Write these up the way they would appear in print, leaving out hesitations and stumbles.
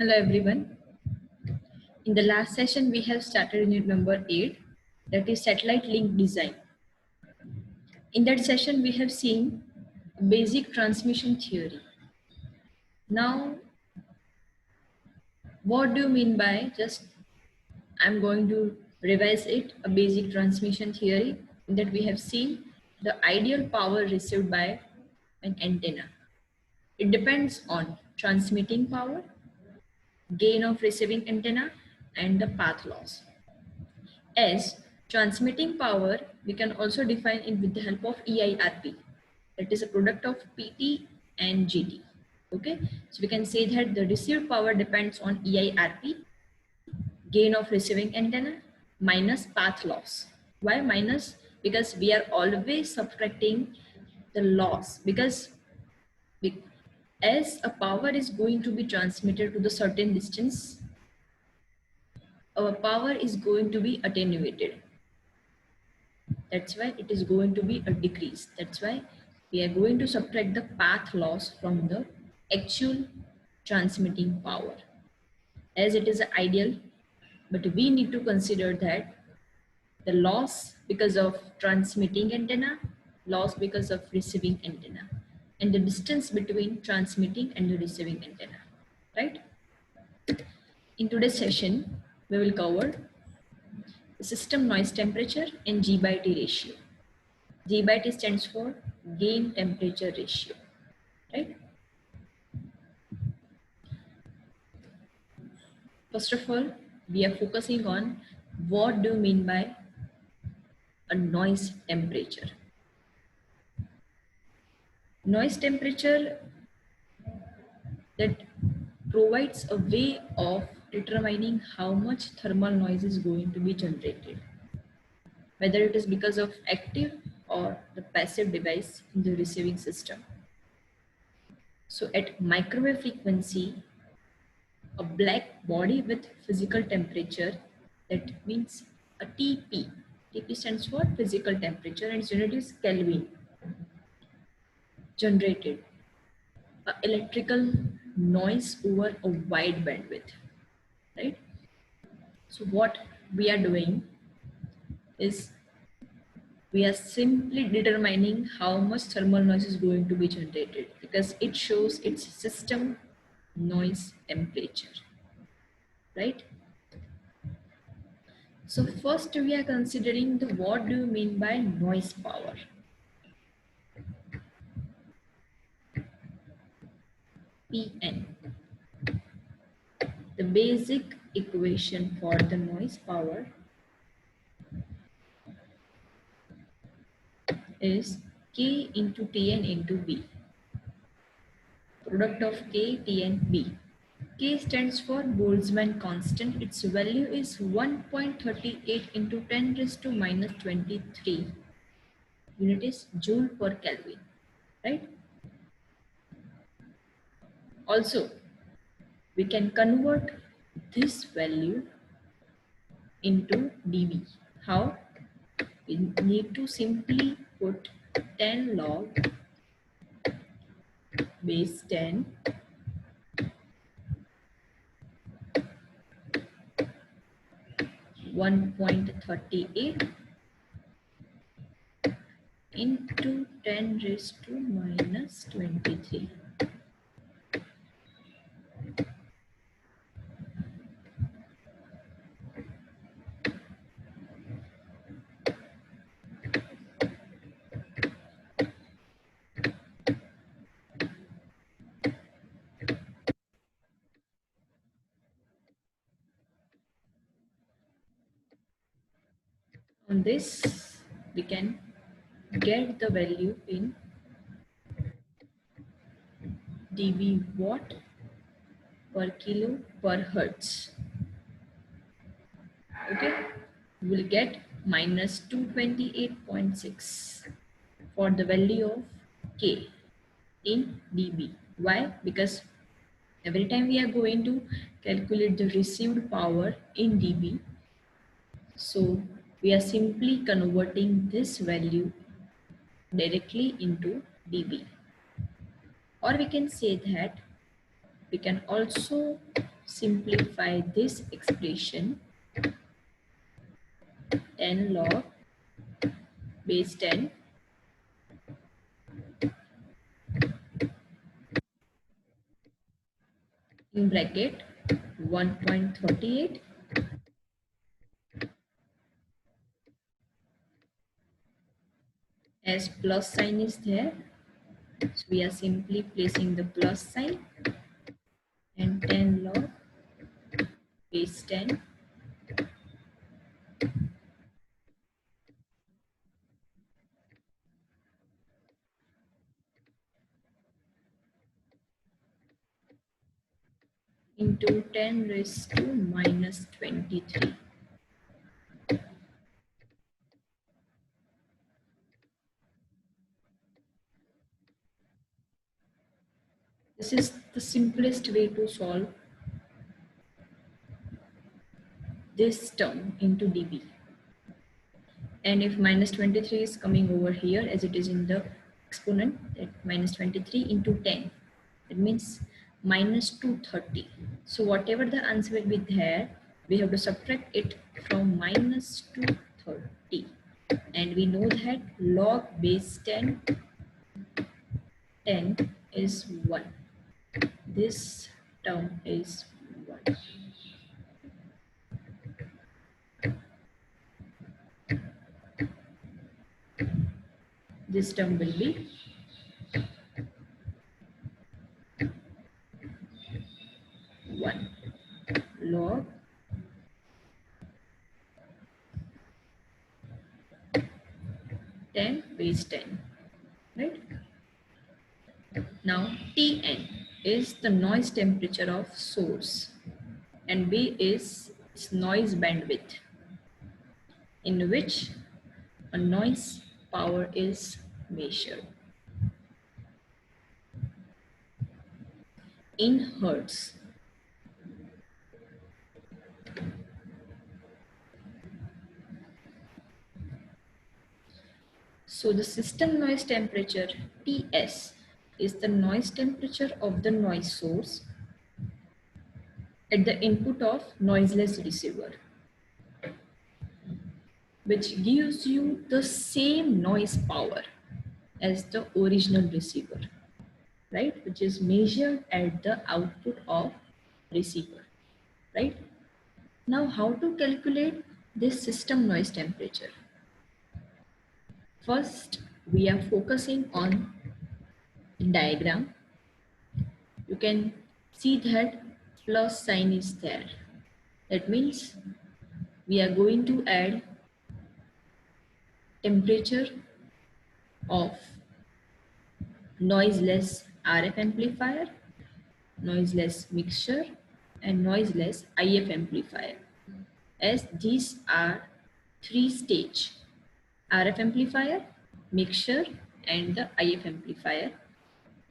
Hello everyone. In the last session, we have started unit number 8, that is satellite link design. In that session, we have seen basic transmission theory. Now, what do you mean by I'm going to revise it, a basic transmission theory that we have seen the ideal power received by an antenna. It depends on transmitting power, gain of receiving antenna, and the path loss. As transmitting power, we can also define it with the help of EIRP. That is a product of PT and GT. Okay, so we can say that the received power depends on EIRP, gain of receiving antenna, minus path loss. Why minus? Because we are always subtracting the loss, because as a power is going to be transmitted to the certain distance, our power is going to be attenuated. That's why it is going to be a decrease. That's why we are going to subtract the path loss from the actual transmitting power, as it is ideal. But we need to consider that the loss because of transmitting antenna, loss because of receiving antenna, and the distance between transmitting and the receiving antenna, right? In today's session, we will cover the system noise temperature and G by T ratio. G by T stands for gain temperature ratio, right? First of all, we are focusing on what do you mean by a noise temperature. Noise temperature that provides a way of determining how much thermal noise is going to be generated, whether it is because of active or the passive device in the receiving system. So at microwave frequency, a black body with physical temperature, that means a TP. TP stands for physical temperature and its unit is Kelvin, generated a electrical noise over a wide bandwidth, right? So what we are doing is we are simply determining how much thermal noise is going to be generated, because it shows its system noise temperature, right? So first we are considering the what do you mean by noise power. Pn. The basic equation for the noise power is K into Tn into B. Product of K, T and B. K stands for Boltzmann constant. Its value is 1.38 into 10 raised to minus 23. Unit is Joule per Kelvin, right? Also, we can convert this value into dB. How? We need to simply put 10 log base 10 1.38 into 10 raised to minus 23. On this, we can get the value in dB watt per kilo per hertz. Okay, we'll get minus 228.6 for the value of K in dB. Why? Because every time we are going to calculate the received power in dB, so we are simply converting this value directly into dB. Or we can say that we can also simplify this expression, 10 log base 10 in bracket 1.38 as plus sign is there. So we are simply placing the plus sign and 10 log base 10 into 10 raised to minus 23. This is the simplest way to solve this term into dB. And if minus 23 is coming over here as it is in the exponent, that minus 23 into 10, that means minus 230. So whatever the answer will be there, we have to subtract it from minus 230. And we know that log base 10 is 1. This term is 1. This term will be 1 log 10 base 10, right? Now Tn is the noise temperature of source and B is its noise bandwidth, in which a noise power is measured in hertz. So the system noise temperature Ts is the noise temperature of the noise source at the input of noiseless receiver, which gives you the same noise power as the original receiver, right? Which is measured at the output of receiver, right? Now, how to calculate this system noise temperature? First, we are focusing on the diagram. You can see that plus sign is there. That means we are going to add temperature of noiseless RF amplifier, noiseless mixture, and noiseless IF amplifier, as these are 3-stage RF amplifier, mixture, and the IF amplifier,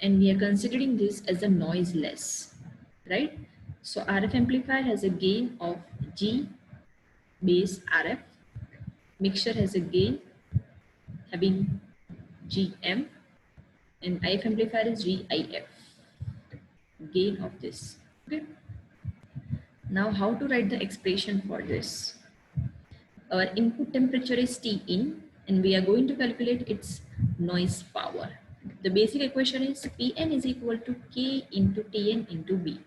and we are considering this as a noiseless, right? So RF amplifier has a gain of G base RF, mixture has a gain having GM, and IF amplifier is GIF, gain of this. Okay. Now how to write the expression for this? Our input temperature is Tin and we are going to calculate its noise power. The basic equation is Pn is equal to K into Tn into B,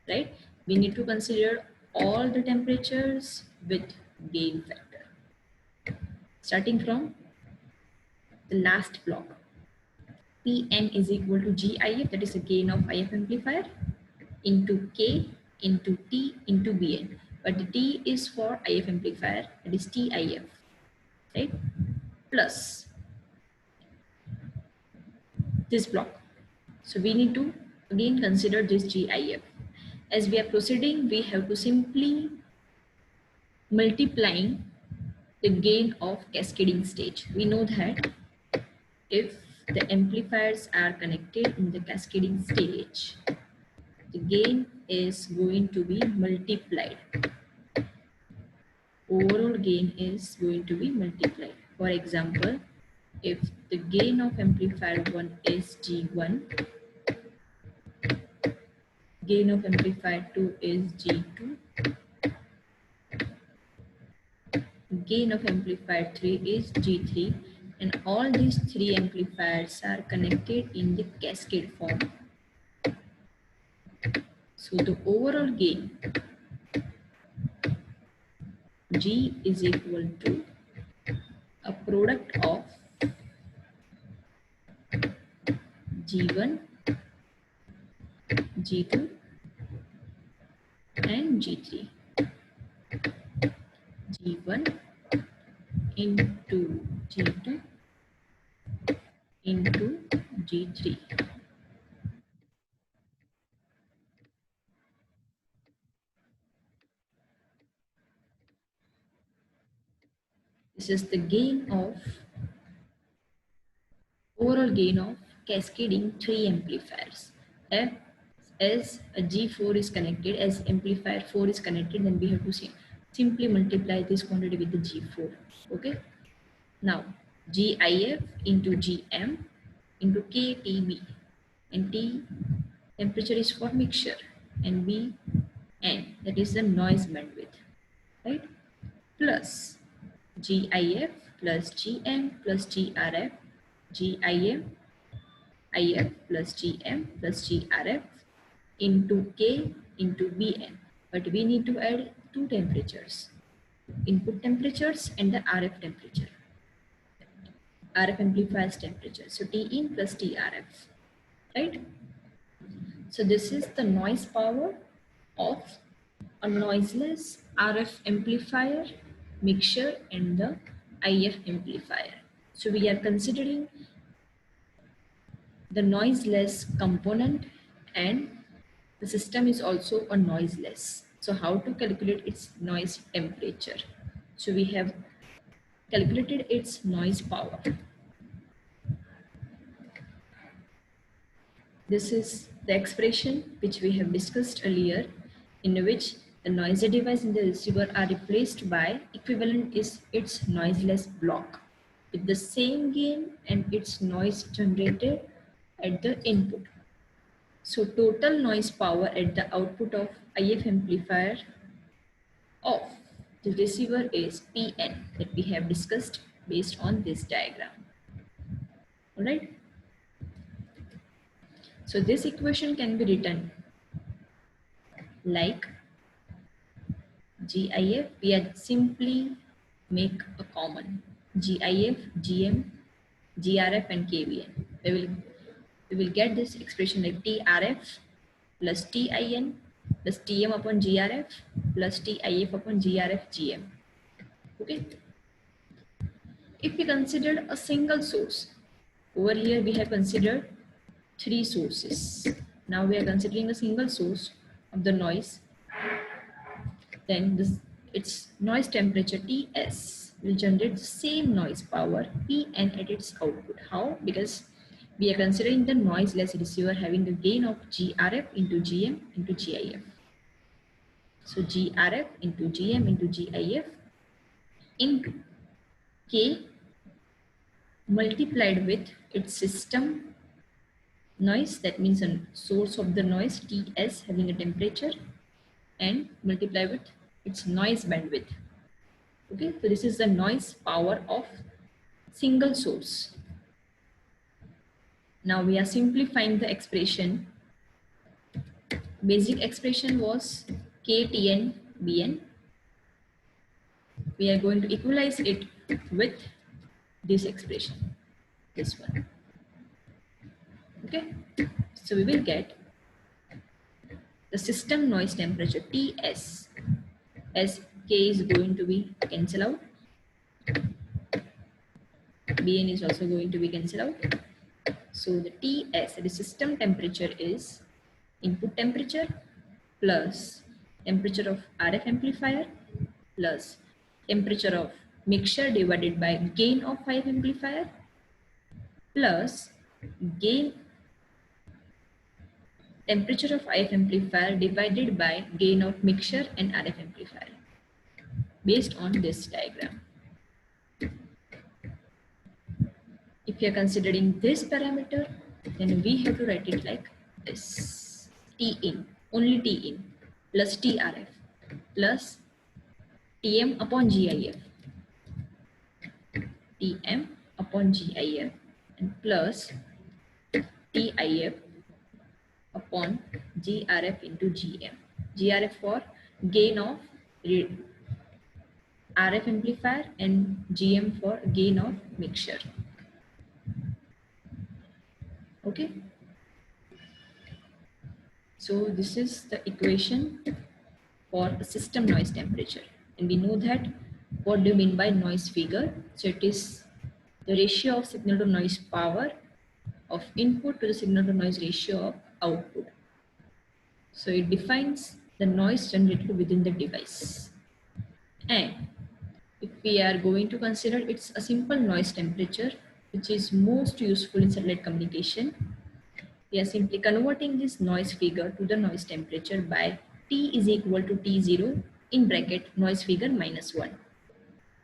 right? We need to consider all the temperatures with gain factor. Starting from the last block, Pn is equal to GIF, that is a gain of IF amplifier, into K into T into Bn. But the T is for IF amplifier, that is TIF, right? Plus this block. So we need to again consider this GIF. As we are proceeding, we have to simply multiplying the gain of cascading stage. We know that if the amplifiers are connected in the cascading stage, the gain is going to be multiplied. Overall gain is going to be multiplied. For example, if the gain of amplifier 1 is G1, Gain of amplifier 2 is G2. Gain of amplifier 3 is G3. And all these three amplifiers are connected in the cascade form. So the overall gain G is equal to a product of G1, G2 and G3. G1 into G2 into G3. This is the gain of overall gain of cascading three amplifiers. As a G4 is connected, as amplifier 4 is connected, then we have to simply multiply this quantity with the G4. Okay. Now GIF into GM into KTB, and T temperature is for mixture, and B N, that is the noise bandwidth, right? Plus GIF plus GM plus GRF, GIM IF plus GM plus GRF into K into BN. But we need to add two temperatures, input temperatures and the RF temperature, RF amplifier's temperature. So T in plus TRF, right? So this is the noise power of a noiseless RF amplifier, mixture and the IF amplifier. So we are considering the noiseless component, and the system is also a noiseless. So how to calculate its noise temperature? So we have calculated its noise power. This is the expression which we have discussed earlier, in which the noisy device in the receiver are replaced by equivalent is its noiseless block with the same gain and its noise generated at the input. So total noise power at the output of IF amplifier of the receiver is Pn, that we have discussed based on this diagram. All right. So this equation can be written like GIF, we are simply make a common GIF, GM, GRF and KVN. We will get this expression like TRF plus TIN plus TM upon GRF plus TIF upon GRF GM. Okay. If we consider a single source, over here we have considered three sources. Now we are considering a single source of the noise. Then its noise temperature Ts will generate the same noise power Pn at its output. How? Because we are considering the noiseless receiver having a gain of GRF into GM into GIF. So GRF into GM into GIF into K multiplied with its system noise, that means a source of the noise Ts having a temperature, and multiply with its noise bandwidth. Okay, so this is the noise power of single source. Now we are simplifying the expression. Basic expression was KTN BN. We are going to equalize it with this expression, this one. Okay, so we will get the system noise temperature Ts, as K is going to be cancelled out, Bn is also going to be cancelled out. So the Ts, the system temperature, is input temperature plus temperature of RF amplifier plus temperature of mixture divided by gain of IF amplifier plus gain temperature of IF amplifier divided by gain of mixture and RF amplifier, based on this diagram. If you are considering this parameter, then we have to write it like this: T in only T in plus TRF plus TM upon GIF, TM upon GIF and plus TIF upon GRF into GM. GRF for gain of RF amplifier and GM for gain of mixture. Okay. So this is the equation for a system noise temperature. And we know that what do you mean by noise figure? So it is the ratio of signal to noise power of input to the signal to noise ratio of output. So it defines the noise generated within the device. And if we are going to consider, it's a simple noise temperature which is most useful in satellite communication. We are simply converting this noise figure to the noise temperature by T is equal to T0 in bracket noise figure minus 1.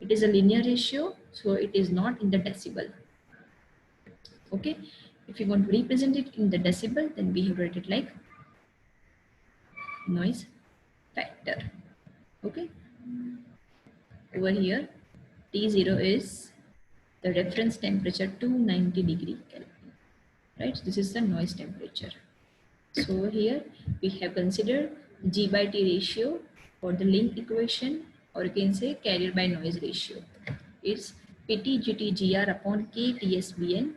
It is a linear ratio, so it is not in the decibel. Okay, if you want to represent it in the decibel, then we have to write it like noise factor. Okay, over here T0 is the reference temperature 290 degree Kelvin, right? This is the noise temperature. So over here we have considered G by T ratio for the link equation, or you can say carrier by noise ratio. It's PT GT GR upon K TSBN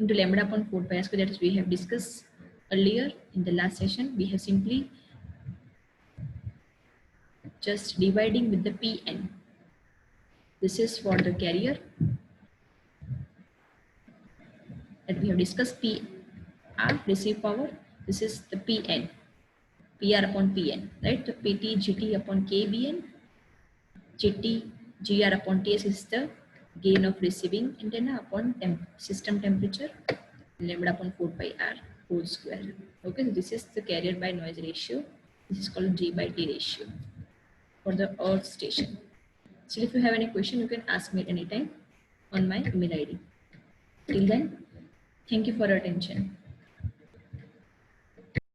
into lambda upon 4 pi square, that is we have discussed earlier in the last session. We have simply just dividing with the Pn. This is for the carrier that we have discussed. PR receive power, this is the Pn, PR upon Pn, right? The PT GT upon KBN, GT GR upon TS is the gain of receiving antenna upon system temperature, lambda upon 4 pi R whole square. Okay, so this is the carrier by noise ratio. This is called G by T ratio for the earth station. So if you have any question, you can ask me at any time on my email ID. Till then, thank you for your attention.